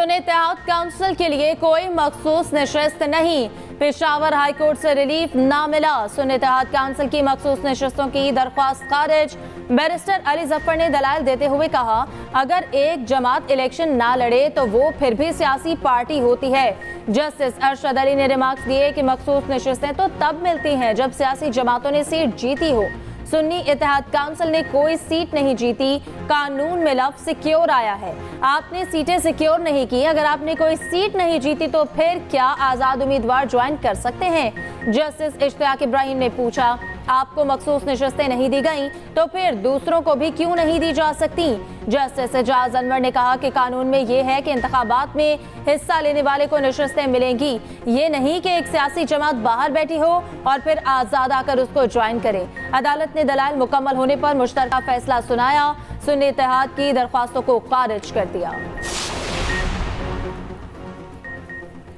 सुन्नी इत्तेहाद council के लिए कोई मखसूस नशिस्त नहीं, पेशावर हाई कोर्ट से रिलीफ ना मिला। सुन्नी इत्तेहाद काउंसिल की मखसूस नशिस्तों की दरख्वास्त खारिज। बैरिस्टर अली जफर ने दलाइल देते हुए कहा, अगर एक जमात इलेक्शन ना लड़े तो वो फिर भी सियासी पार्टी होती है। जस्टिस अरशद अली ने रिमार्क्स दिए कि मखसूस नशिस्तें तो तब मिलती हैं जब सियासी जमातों ने सीट जीती हो। सुन्नी इत्तेहाद काउंसिल ने कोई सीट नहीं जीती, कानून में लफ्ज़ सिक्योर आया है। आपने सीटें सिक्योर नहीं की, अगर आपने कोई सीट नहीं जीती तो फिर क्या आज़ाद उम्मीदवार ज्वाइन कर सकते हैं? जस्टिस इश्तियाक इब्राहिम ने पूछा, आपको मखसूस नशिस्तें नहीं दी गई तो फिर दूसरों को भी क्यों नहीं दी जा सकती? जस्टिस एजाज अनवर ने कहा कि कानून में ये है कि इंतखाबात में हिस्सा लेने वाले को नशिस्तें मिलेंगी, ये नहीं कि एक सियासी जमात बाहर बैठी हो और फिर आज़ाद आकर उसको ज्वाइन करे। अदालत ने दलाइल मुकम्मल होने पर मुश्तरका फैसला सुनाया, सुन्नी इत्तेहाद की दरख्वास्तों को खारिज कर दिया।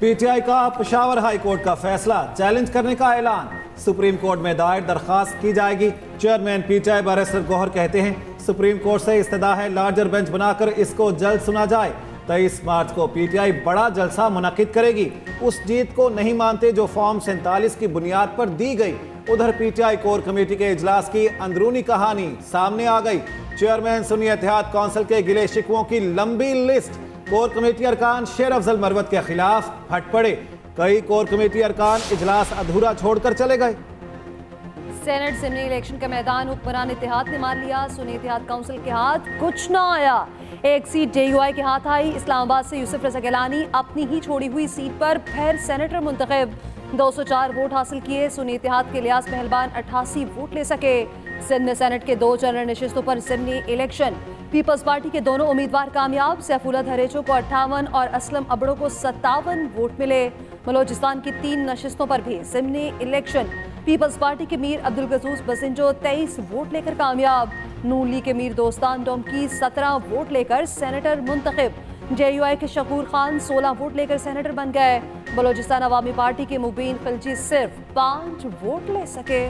पीटीआई का पेशावर हाई कोर्ट का फैसला चैलेंज करने का ऐलान, सुप्रीम कोर्ट में दायर दरखास्त की जाएगी। चेयरमैन पीटीआई बैरिस्टर गौहर कहते हैं, सुप्रीम कोर्ट से इस्तदा है लार्जर बेंच बनाकर इसको जल्द सुना जाए। 23 मार्च को पीटीआई बड़ा जलसा मुनक्किद करेगी। उस जीत को नहीं मानते जो फॉर्म 47 की बुनियाद पर दी गई। उधर पीटीआई कोर कमेटी के इजलास की अंदरूनी कहानी सामने आ गई। चेयरमैन सुन्नी इत्तेहाद काउंसिल के गिले शिकवों की लंबी लिस्ट। कोर कमेटी अरकान शेर अफजल मरवत के खिलाफ फट पड़े। कई कोर कमेटी अरकान इजलास अधूरा छोड़कर चले गए। सेनेट सिमनी इलेक्शन का मैदान हुक्मरान इत्तेहाद ने मान लिया। सुन्नी इत्तेहाद काउंसिल के हाथ कुछ ना आया। एक सीट जेयूआई के हाथ आई। इस्लामाबाद से यूसुफ रजा गिलानी अपनी ही छोड़ी हुई सीट पर फिर सेनेटर मुंतखब। 204 वोट हासिल किए। सुन्नी इत्तेहाद के लियास पहलवान 88 वोट ले सके। सिंध में सेनेट के 2 जनरल नशिस्तों पर सिमनी इलेक्शन। पीपल्स पार्टी के दोनों उम्मीदवार कामयाब। सैफुल्लाह धरेचो को 58 और असलम अबड़ो को 57 वोट मिले। बलोचिस्तान की 3 नशिस्तों पर भी सिमनी इलेक्शन। पीपल्स पार्टी के मीर अब्दुल गजूज बसिंजो 23 वोट लेकर कामयाब। नून लीग के मीर दोस्तान डोमकी 17 वोट लेकर सेनेटर मुंतखब। जेयूआई के शकूर खान 16 वोट लेकर सेनेटर बन गए। बलोचिस्तान अवामी पार्टी के मुबीन खिलजी सिर्फ 5 वोट ले सके।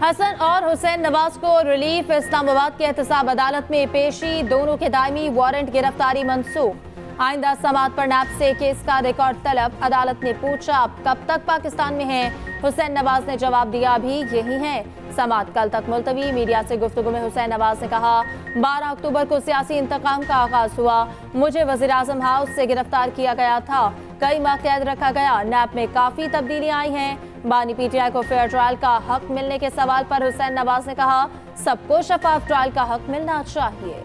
हसन और हुसैन नवाज को रिलीफ। इस्लामाबाद की एहतसाब अदालत में पेशी। दोनों के दायमी वारंट गिरफ्तारी मंसूख। आइंदा समाअत पर नैब से केस का रिकॉर्ड तलब। अदालत ने पूछा, आप कब तक पाकिस्तान में हैं? हुसैन नवाज ने जवाब दिया, अभी यही हैं। समाअत कल तक मुलतवी। मीडिया से गुफ्तगू में हुसैन नवाज ने कहा, 12 अक्टूबर को सियासी इंतकाम का आगाज हुआ। मुझे वज़ीर आज़म हाउस से गिरफ्तार किया गया था। कई माह कैद रखा गया। नैब में काफ़ी तब्दीलियाँ आई हैं। बानी पीटीआई को फेयर ट्रायल का हक मिलने के सवाल पर हुसैन नवाज ने कहा, सबको शफाफ ट्रायल का हक मिलना चाहिए।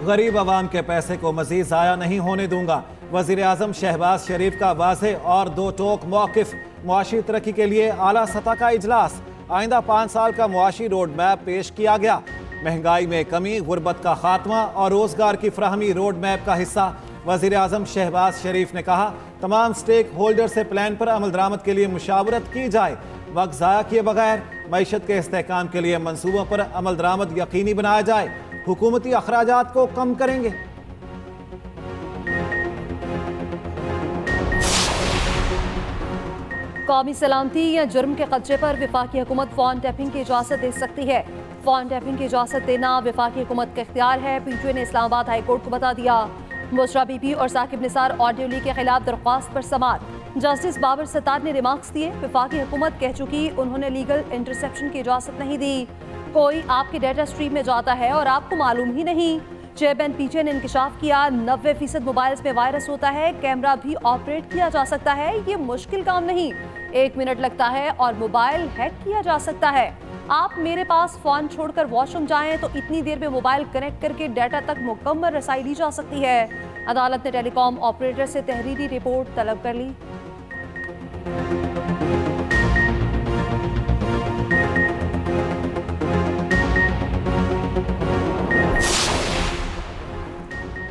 गरीब आवाम के पैसे को मजीद ज़ाया नहीं होने दूंगा। वज़ीर आज़म शहबाज शरीफ का वाज़ेह और 2 टोक मौक़िफ़। मुआशी तरक्की के लिए आला सतह का इजलास। आइंदा 5 साल का मुआशी रोड मैप पेश किया गया। महंगाई में कमी, गुर्बत का खात्मा और रोजगार की फ्राहमी रोड मैप का हिस्सा। वज़ीर आज़म शहबाज शरीफ ने कहा, तमाम स्टेक होल्डर से प्लान पर अमल दरामद के लिए मुशावरत की जाए। वक्त ज़ाया किए बगैर मईशत के इस्तेहकाम के लिए मंसूबों पर अमल दरामद यकीनी बनाया जाए। हुकूमती अखराजात को कम करेंगे। कौमी सलामती या जुर्म के खदशे पर वफाकी हुकूमत फोन टैपिंग की इजाज़त दे सकती है। फोन टैपिंग की इजाज़त देना वफाकी हुकूमत का इख्तियार है। पीटीआई ने इस्लामाबाद हाई कोर्ट को बता दिया। बुशरा बीबी और साकिब निसार ऑडियो लीक के खिलाफ दरख्वास्त पर समाअत। जस्टिस बाबर सत्तार ने रिमार्क्स दिए, वफाकी हुकूमत कह चुकी उन्होंने लीगल इंटरसेप्शन की इजाज़त नहीं दी। कोई आपके डाटा स्ट्रीम में जाता है और आपको मालूम ही नहीं। चेयरमैन पीटीआई ने इंकशाफ किया, 90% मोबाइल्स में वायरस होता है। कैमरा भी ऑपरेट किया जा सकता है। ये मुश्किल काम नहीं, 1 मिनट लगता है और मोबाइल हैक किया जा सकता है। आप मेरे पास फ़ोन छोड़कर वॉशरूम जाएं तो इतनी देर में मोबाइल कनेक्ट करके डाटा तक मुकम्मल रसाई ली जा सकती है। अदालत ने टेलीकॉम ऑपरेटर से तहरीरी रिपोर्ट तलब कर ली।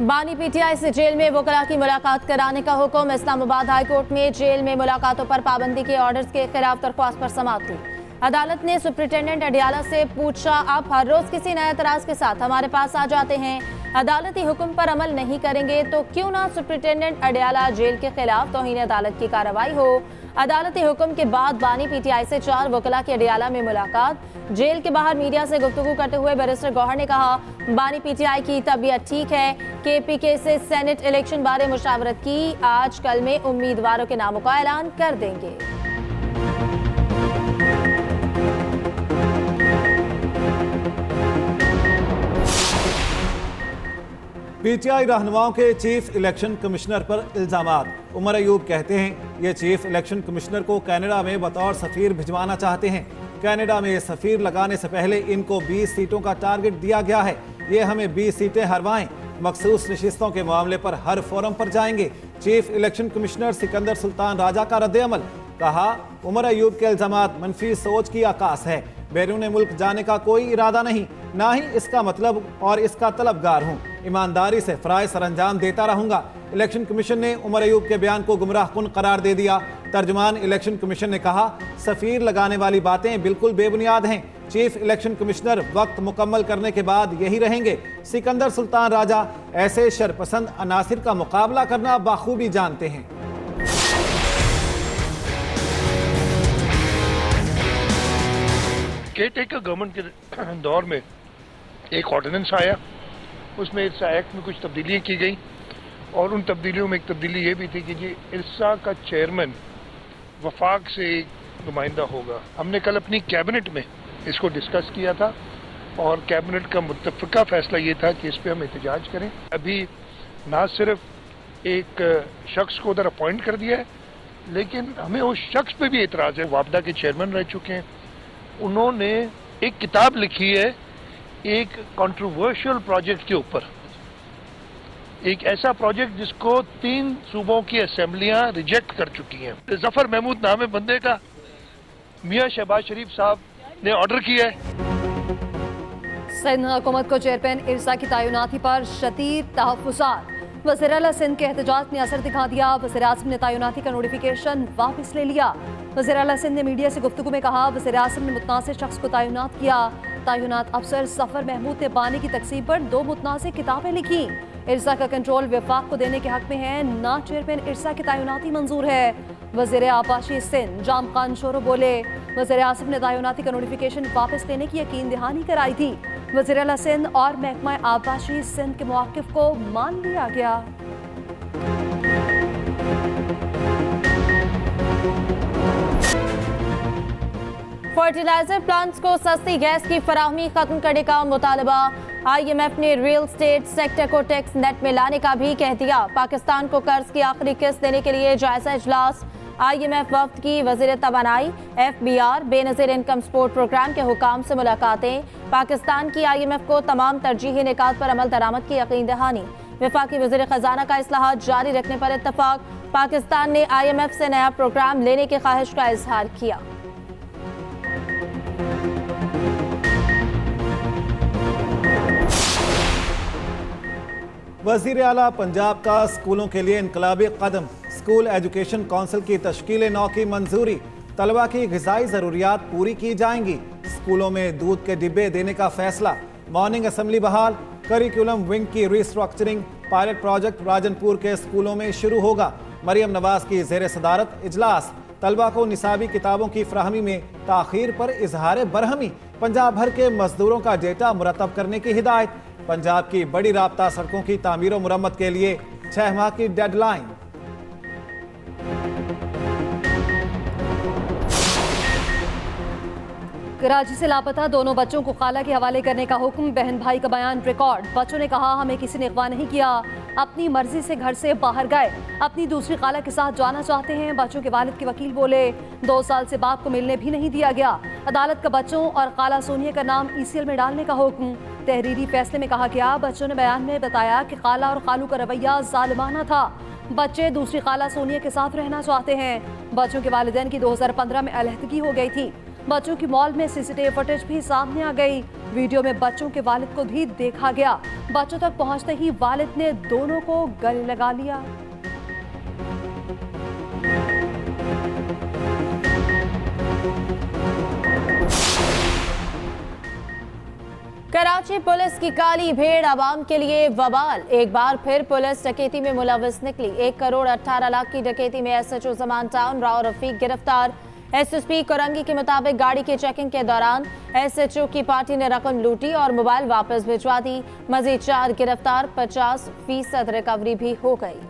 बानी पीटीआई से जेल में वकला की मुलाकात कराने का हुक्म। इस्लामाबाद हाई कोर्ट में जेल में मुलाकातों पर पाबंदी के ऑर्डर्स के खिलाफ दरख्वास्त पर समाअत हुई। अदालत ने सुप्रिंटेंडेंट अडियाला से पूछा, आप हर रोज किसी नए एतराज के साथ हमारे पास आ जाते हैं, अदालती हुक्म पर अमल नहीं करेंगे तो क्यों ना सुप्रिंटेंडेंट अडियाला जेल के खिलाफ तौहीन अदालत की कार्रवाई हो। अदालती हुक्म के बाद बानी पीटीआई से 4 वकला की अडियाला में मुलाकात। जेल के बाहर मीडिया से गुफ्तगू करते हुए बैरिस्टर गौहर ने कहा, बानी पीटीआई की तबीयत ठीक है। केपीके से सेनेट इलेक्शन बारे मुशावरत की, आज कल में उम्मीदवारों के नामों का ऐलान कर देंगे। पीटीआई रहनुमाओं के चीफ इलेक्शन कमिश्नर पर इल्जामात। उमर अयूब कहते हैं ये चीफ इलेक्शन कमिश्नर को कनाडा में बतौर सफीर भिजवाना चाहते हैं। कनाडा में सफीर लगाने से पहले इनको 20 सीटों का टारगेट दिया गया है। ये हमें 20 सीटें हरवाएं। मखसूस नशिस्तों के मामले पर हर फोरम पर जाएंगे। Chief election commissioner Sikandar Sultan Raja का रद्द-ए-अमल। कहा, उमर अयूब के इल्जामात मनफी सोच की आकाश है। बैरून मुल्क जाने का कोई इरादा नहीं, ना ही इसका मतलब और इसका तलबगार हूँ। ईमानदारी से फ़राइज़ सरअंजाम देता रहूंगा। इलेक्शन कमीशन ने उमर अयूब के बयान को गुमराहकुन करार दे दिया। तर्जुमान इलेक्शन कमीशन ने कहा, सफ़ीर लगाने वाली बातें बिल्कुल बेबुनियाद हैं। चीफ इलेक्शन कमिश्नर वक्त मुकम्मल करने के बाद यही रहेंगे। सिकंदर सुल्तान राजा ऐसे शरपसंद अनासिर का मुकाबला करना बाखूबी जानते हैं। केयरटेकर गवर्नमेंट के दौर में एक ऑर्डिनेंस आया, उसमें इर्सा एक्ट में कुछ तब्दीलियाँ की गई और उन तब्दीलियों में एक तब्दीली ये भी थी कि जी इर्सा का चेयरमैन वफाक से एक नुमाइंदा होगा। हमने कल अपनी कैबिनेट में इसको डिस्कस किया था और कैबिनेट का मुत्तफ़िका फैसला ये था कि इस पर हम एहतजाज करें। अभी ना सिर्फ एक शख्स को उधर अपॉइंट कर दिया है, लेकिन हमें उस शख्स पे भी एतराज़ है। वापडा के चेयरमैन रह चुके हैं, उन्होंने एक किताब लिखी है एक कंट्रोवर्शियल प्रोजेक्ट के ऊपर, एक ऐसा प्रोजेक्ट जिसको 3 सूबों की असेंबलियां रिजेक्ट कर चुकी हैं। जफर महमूद नाम है बंदे का, मियां शहबाज शरीफ साहब ने ऑर्डर किया है। सिंध हुकूमत को चेयरमैन इर्सा की तैनाती पर शदीद तहफ़्फ़ुज़ात। वज़ीर आला सिंध के एहतजाज ने असर दिखा दिया। वज़ीर आज़म ने तैनाती का नोटिफिकेशन वापस ले लिया। वज़ीर आला सिंध ने मीडिया से गुफ्तगू में कहा, वज़ीर आज़म ने मुतनाज़िर शख्स को तैनात किया। तैनात अफसर सफ़र महमूद ने बानी की तकसीम पर 2 मुतनाज़िर किताबें लिखी। इर्सा का कंट्रोल वफाक को देने के हक में है, ना चेयरमैन इर्सा की तैनाती मंजूर है। वज़ीर आबाशी सिंध जाम खान शोरो बोले, वज़ीर आज़म ने तैनाती का नोटिफिकेशन वापस लेने की यकीन दहानी कराई थी। वज़ीर आला सिंध और महकमा आबाशी सिंध के मौक़िफ़ को मान लिया गया। फर्टिलाइजर प्लांट्स को सस्ती गैस की फराहमी खत्म करने का मुतालबा। IMF ने रियल स्टेट सेक्टर को टैक्स नेट में लाने का भी कह दिया। पाकिस्तान को कर्ज की आखिरी किस्त देने के लिए जायजा इजलास। IMF वफ्द की वज़ीर तवानाई FBR Benazir income support programme के हुकाम से मुलाकातें। पाकिस्तान की IMF को तमाम तरजीही निकात पर अमल दरामद की यकीन दहानी। वफाकी वज़ीर ख़जाना का इस्लाहात जारी रखने पर इत्तफाक। पाकिस्तान ने IMF से नया प्रोग्राम लेने की ख्वाहिश का इजहार किया। वज़ीर आला पंजाब का स्कूलों के लिए इनकलाबी कदम। स्कूल एजुकेशन कौंसिल की तश्कील नौ की मंजूरी। तलबा की ग़िज़ाई ज़रूरियात पूरी की जाएंगी। स्कूलों में दूध के डिब्बे देने का फैसला। मॉर्निंग असम्बली बहाल। करिकुलम विंग की रिस्ट्रक्चरिंग। पायलट प्रोजेक्ट राजनपुर के स्कूलों में शुरू होगा। मरियम नवाज की ज़ेर सदारत इजलास। तलबा को निसाबी किताबों की फ्राहमी में ताख़ीर पर इजहार बरहमी। पंजाब भर के मजदूरों का डेटा मुरतब करने की हिदायत। पंजाब की बड़ी राब्ता सड़कों की तामीर और मुरम्मत के लिए 6 माह की डेडलाइन। कराची से लापता दोनों बच्चों को खाला के हवाले करने का हुक्म। बहन भाई का बयान रिकॉर्ड। बच्चों ने कहा, हमें किसी ने अगवा नहीं किया, अपनी मर्जी से घर से बाहर गए, अपनी दूसरी खाला के साथ जाना चाहते हैं। बच्चों के वालिद के वकील बोले, 2 साल से बाप को मिलने भी नहीं दिया गया। अदालत का बच्चों और खाला सोनिया का नाम ECL में डालने का हुक्म। तहरीरी फैसले में कहा गया, बच्चों ने बयान में बताया कि खाला और खालू का रवैया जालिमाना था। बच्चे दूसरी खाला सोनिया के साथ रहना चाहते हैं। बच्चों के वालिदैन की 2015 में अलहदगी हो गई थी। बच्चों की मॉल में CCTV फुटेज भी सामने आ गई। वीडियो में बच्चों के वालिद को भी देखा गया। बच्चों तक पहुंचते ही वालिद ने दोनों को गले लगा लिया। कराची कराची पुलिस की काली भेड़ आवाम के लिए वबाल। एक बार फिर पुलिस डकैती में मुलविस निकली। 1 करोड़ 18 लाख की डकैती में SHO ज़मान टाउन राव रफीक गिरफ्तार। SSP कोरंगी के मुताबिक गाड़ी की चेकिंग के दौरान SHO की पार्टी ने रकम लूटी और मोबाइल वापस भिजवा दी। मजीद 4 गिरफ्तार, 50% रिकवरी भी हो गई।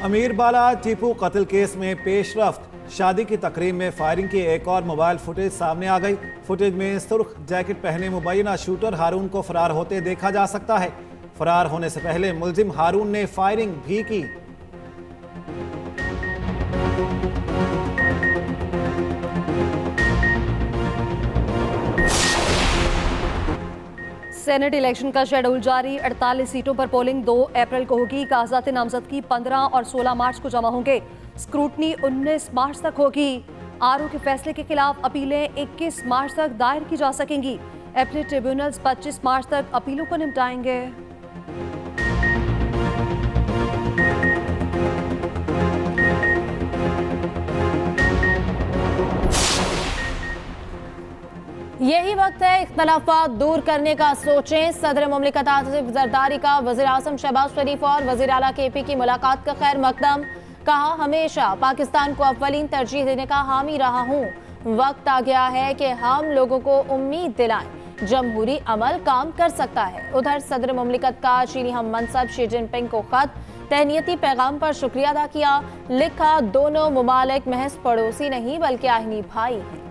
अमीर बाला टीपू कत्ल केस में पेशरफ्त। शादी की तकरीब में फायरिंग की एक और मोबाइल फुटेज सामने आ गई। फुटेज में सुर्ख जैकेट पहने मुबैना शूटर हारून को फरार होते देखा जा सकता है। फरार होने से पहले मुलजिम हारून ने फायरिंग भी की। सेनेट इलेक्शन का शेड्यूल जारी। 48 सीटों पर पोलिंग 2 अप्रैल को होगी। कागजात नामजदगी 15 और 16 मार्च को जमा होंगे। स्क्रूटनी 19 मार्च तक होगी। RO के फैसले के खिलाफ अपीलें 21 मार्च तक दायर की जा सकेंगी। अपीलेट ट्रिब्यूनल्स 25 मार्च तक अपीलों को निपटाएंगे। यही वक्त है इख्तलाफात दूर करने का। सोचें। सदर मुमलिकत आसिफ जरदारी का वज़ीर आज़म शहबाज शरीफ और वज़ीर आला KP की मुलाकात का खैर मकदम। कहा, हमेशा पाकिस्तान को अव्वलीन तरजीह देने का हामी रहा हूँ। वक्त आ गया है कि हम लोगों को उम्मीद दिलाएं। जमहूरी अमल काम कर सकता है। उधर सदर मुमलिकत का चीनी हम मनसब शी जिनपिंग को खत। तहनीती पैगाम पर शुक्रिया अदा किया। लिखा, दोनों मुमालिक महज पड़ोसी नहीं बल्कि आहिनी भाई हैं।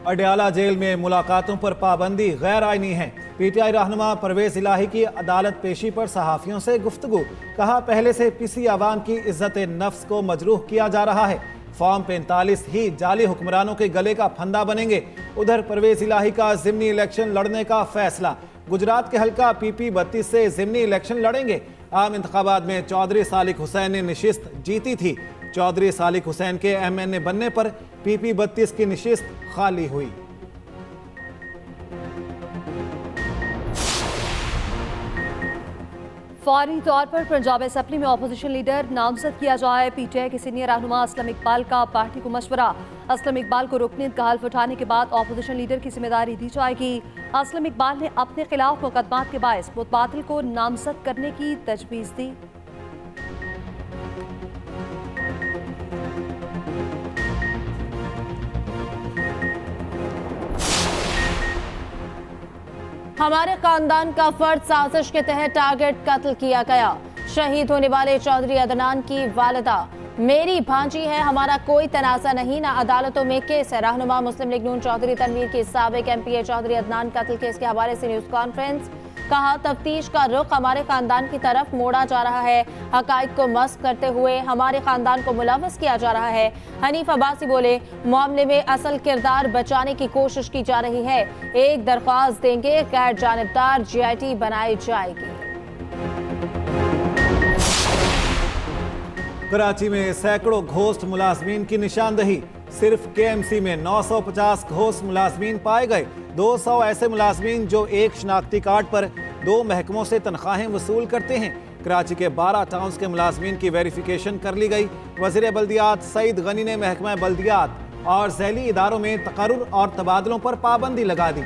अडयाला जेल में मुलाकातों पर पाबंदी गैर आईनी है। PTI रहनुमा परवेज इलाही की अदालत पेशी पर सहाफियों से गुफ्तगू। कहा, पहले से पिसी आवाम की इज्जत नफ्स को मजरूह किया जा रहा है। फॉर्म 45 ही जाली हुक्मरानों के गले का फंदा बनेंगे। उधर परवेज इलाही का ज़िमनी इलेक्शन लड़ने का फैसला। गुजरात के हल्का PP 32 से ज़िमनी इलेक्शन लड़ेंगे। आम इंतखाबात में चौधरी सालिक हुसैन ने निशिस्त जीती थी। चौधरी सालिक हुसैन के MNA बनने पर PP 32 की निशिस्त खाली हुई। फौरी तौर पर पंजाब असेंबली में अपोजिशन लीडर नामजद किया जाए। PTI के सीनियर रहनुमा असलम इकबाल का पार्टी को मशवरा। असलम इकबाल को रुकनीत का हल्फ उठाने के बाद अपोजिशन लीडर की जिम्मेदारी दी जाएगी। असलम इकबाल ने अपने खिलाफ मुकदमात के बायस मुतबादिल को नामजद करने की तजवीज़ दी। हमारे खानदान का फर्द साजिश के तहत टारगेट कत्ल किया गया। शहीद होने वाले चौधरी अदनान की वालिदा, मेरी भांजी है, हमारा कोई तनाज़ा नहीं, ना अदालतों में केस है। रहनुमा मुस्लिम लीग नून चौधरी तनवीर की साबिक MPA चौधरी अदनान कत्ल केस के हवाले से न्यूज़ कॉन्फ्रेंस। कहा, तफ्तीश का रुख हमारे खानदान की तरफ मोड़ा जा रहा है। हकाइक को मस्क करते हुए हमारे खानदान को मुलव्वस किया जा रहा है। हनीफ अब्बासी बोले, मामले में असल किरदार बचाने की कोशिश की जा रही है। एक दरख्वास्त देंगे, गैर जानिबदार GIT बनाई जाएगी। कराची में सैकड़ों घोस्ट मुलाजमीन की निशानदही। सिर्फ KMC में 950 घोस्ट मुलाजमीन पाए गए। 200 ऐसे मुलाजमीन जो एक शनाख्ती कार्ड पर 2 महकमों से तनख्वाहें वसूल करते हैं। कराची के 12 टाउन्स के मुलाजमीन की वेरिफिकेशन कर ली गई। वज़ीर बल्दियात सईद गनी ने महकमा बल्दियात और झैली इदारों में तकर्रुर और तबादलों पर पाबंदी लगा दी।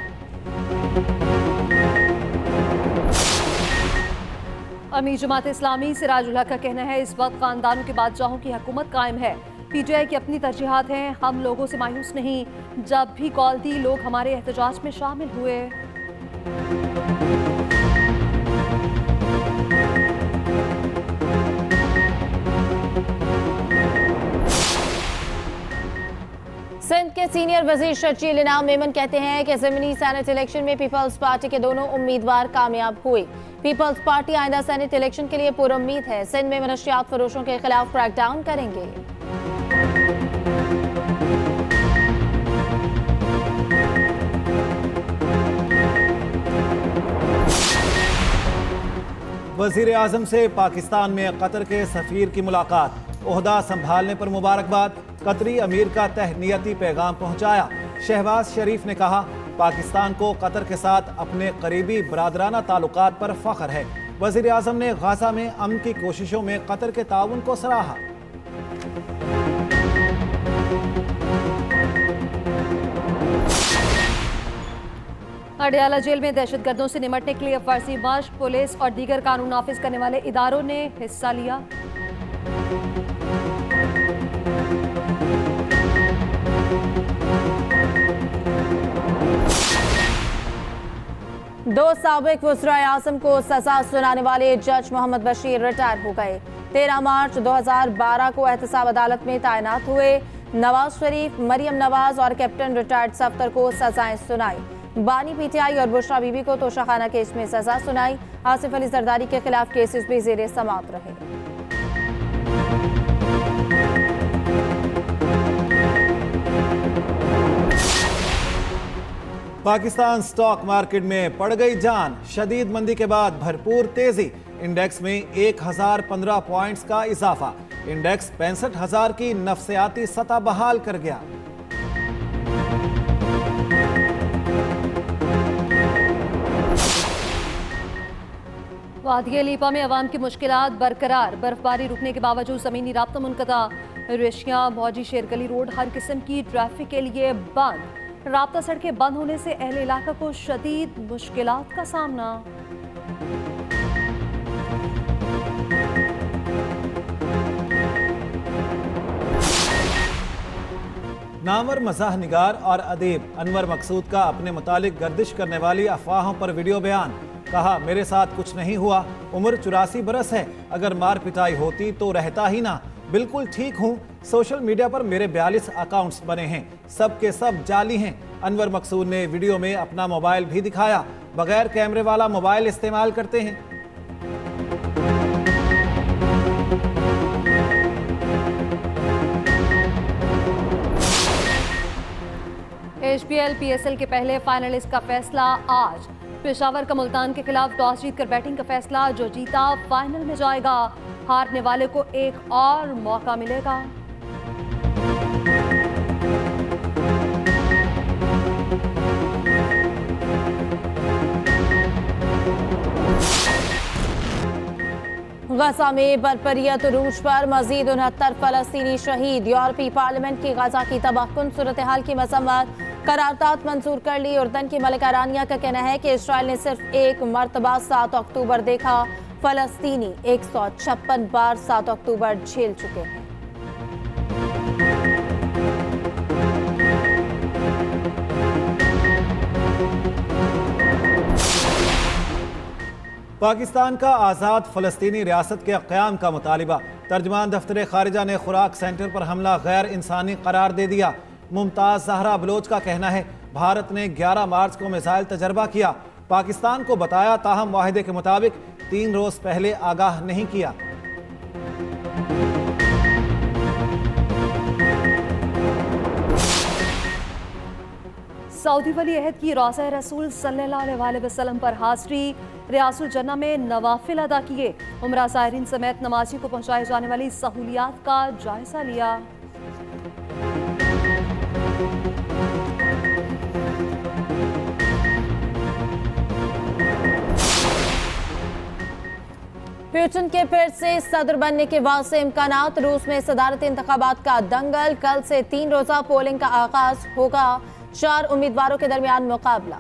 अमीर जमात इस्लामी सिराजुल हक का कहना है, इस वक्त खानदानों के बादशाहों की हुकूमत कायम है। PTI की अपनी तरजीहात हैं, हम लोगों से मायूस नहीं। जब भी कॉल दी, लोग हमारे एहतजाज में शामिल हुए। सिंध के सीनियर वजीर शर्जील इनाम मेमन कहते हैं कि ज़मीनी सेनेट इलेक्शन में पीपल्स पार्टी के दोनों उम्मीदवार कामयाब हुए। पीपल्स पार्टी आइंदा सेनेट इलेक्शन के लिए पुरुम्मीद है। सिंध में मनशियात फरोशों के खिलाफ क्रैकडाउन करेंगे। वज़ीर आज़म से पाकिस्तान में कतर के सफ़ीर की मुलाकात। ओहदा संभालने पर मुबारकबाद। कतरी अमीर का तहनीयती पैगाम पहुंचाया। शहबाज शरीफ ने कहा, पाकिस्तान को कतर के साथ अपने करीबी बरादराना ताल्लुकात पर फ़ख्र है। वज़ीर आज़म ने गाज़ा में अमन की कोशिशों में कतर के ताउन को सराहा। अडयाला जेल में दहशतगर्दों से निपटने के लिए फर्जी मशक, पुलिस और दीगर कानून नाफिज करने वाले इदारों ने हिस्सा लिया। दो साबिक वज़राए आज़म को सजा सुनाने वाले जज मोहम्मद बशीर रिटायर हो गए। 13 मार्च 2012 को एहतसाब अदालत में तैनात हुए। नवाज शरीफ, मरियम नवाज और कैप्टन रिटायर्ड सफ्तर को सजाएं सुनाई। बानी पीटीआई और बुशरा बीबी को तोशाखाना केस में सजा सुनाई। आसिफ अली जरदारी के खिलाफ केसेस भी जेर समाअत रहे। पाकिस्तान स्टॉक मार्केट में पड़ गई जान। शदीद मंदी के बाद भरपूर तेजी। इंडेक्स में 1015 पॉइंट्स का इजाफा। इंडेक्स 65,000 की नफसियाती सतह बहाल कर गया। वादिया लीपा में अवाम की मुश्किलात बरकरार। बर्फबारी रुकने के बावजूद जमीनी राब्ता मुनक़ता। रेशिया मौजी शेरगली रोड हर किस्म की ट्रैफिक के लिए बंद। राब्ता सड़कें बंद होने से अहले इलाका को शदीद मुश्किलात का सामना। नामवर मज़ाह निगार और अदीब अनवर मकसूद का अपने मुतालिक गर्दिश करने वाली अफवाहों पर वीडियो बयान। कहा, मेरे साथ कुछ नहीं हुआ, उम्र 84 बरस है, अगर मार पिटाई होती तो रहता ही ना, बिल्कुल ठीक हूँ। सोशल मीडिया पर मेरे 42 अकाउंट्स बने हैं, सब के सब जाली हैं। अनवर मकसूद ने वीडियो में अपना मोबाइल भी दिखाया, बगैर कैमरे वाला मोबाइल इस्तेमाल करते हैं। HPL PSL के पहले फाइनलिस्ट का फैसला आज। पेशावर का मुल्तान के खिलाफ टॉस जीतकर बैटिंग का फैसला, जो जीता फाइनल में जाएगा। हारने वाले को एक और मौका मिलेगा। गजा में बरपरियत रूज पर मजीद 69 फलस्तीनी शहीद। यूरोपीय पार्लियामेंट की गजा की तबाहकुन सूरत हाल की मजम्मत। करारदाद मंजूर कर ली। उर्दन की मलिका रानिया का कहना है कि इसराइल ने सिर्फ एक मरतबा 7 अक्टूबर देखा। फलस्तीनी 156 बार 7 अक्टूबर झेल चुके हैं। पाकिस्तान का आज़ाद फ़लस्तीनी रियासत के क़याम का मुतालिबा। तर्जमान दफ्तर खारिजा ने खुराक सेंटर पर हमला गैर इंसानी करार दे दिया। मुमताज़ ज़हरा बलोच का कहना है, भारत ने 11 मार्च को मिसाइल तजर्बा किया, पाकिस्तान को बताया, ताहम वाहिदे के मुताबिक 3 रोज पहले आगाह नहीं किया। सऊदी वली अहद की रोज़ा रसूल सल्लल्लाहु अलैहि वसल्लम पर हाज़री। रियासुल जन्ना में नवाफिल अदा किए। उमरा ज़ायरीन समेत नमाजियों को पहुंचाई जाने वाली सहूलियात का जायजा लिया। पुतिन के फिर से सदर बनने के वाज़ेह इम्कानात। रूस में सदारती इंतखाबात का दंगल। कल से 3 रोज़ा पोलिंग का आगाज होगा। 4 उम्मीदवारों के दरमियान मुकाबला।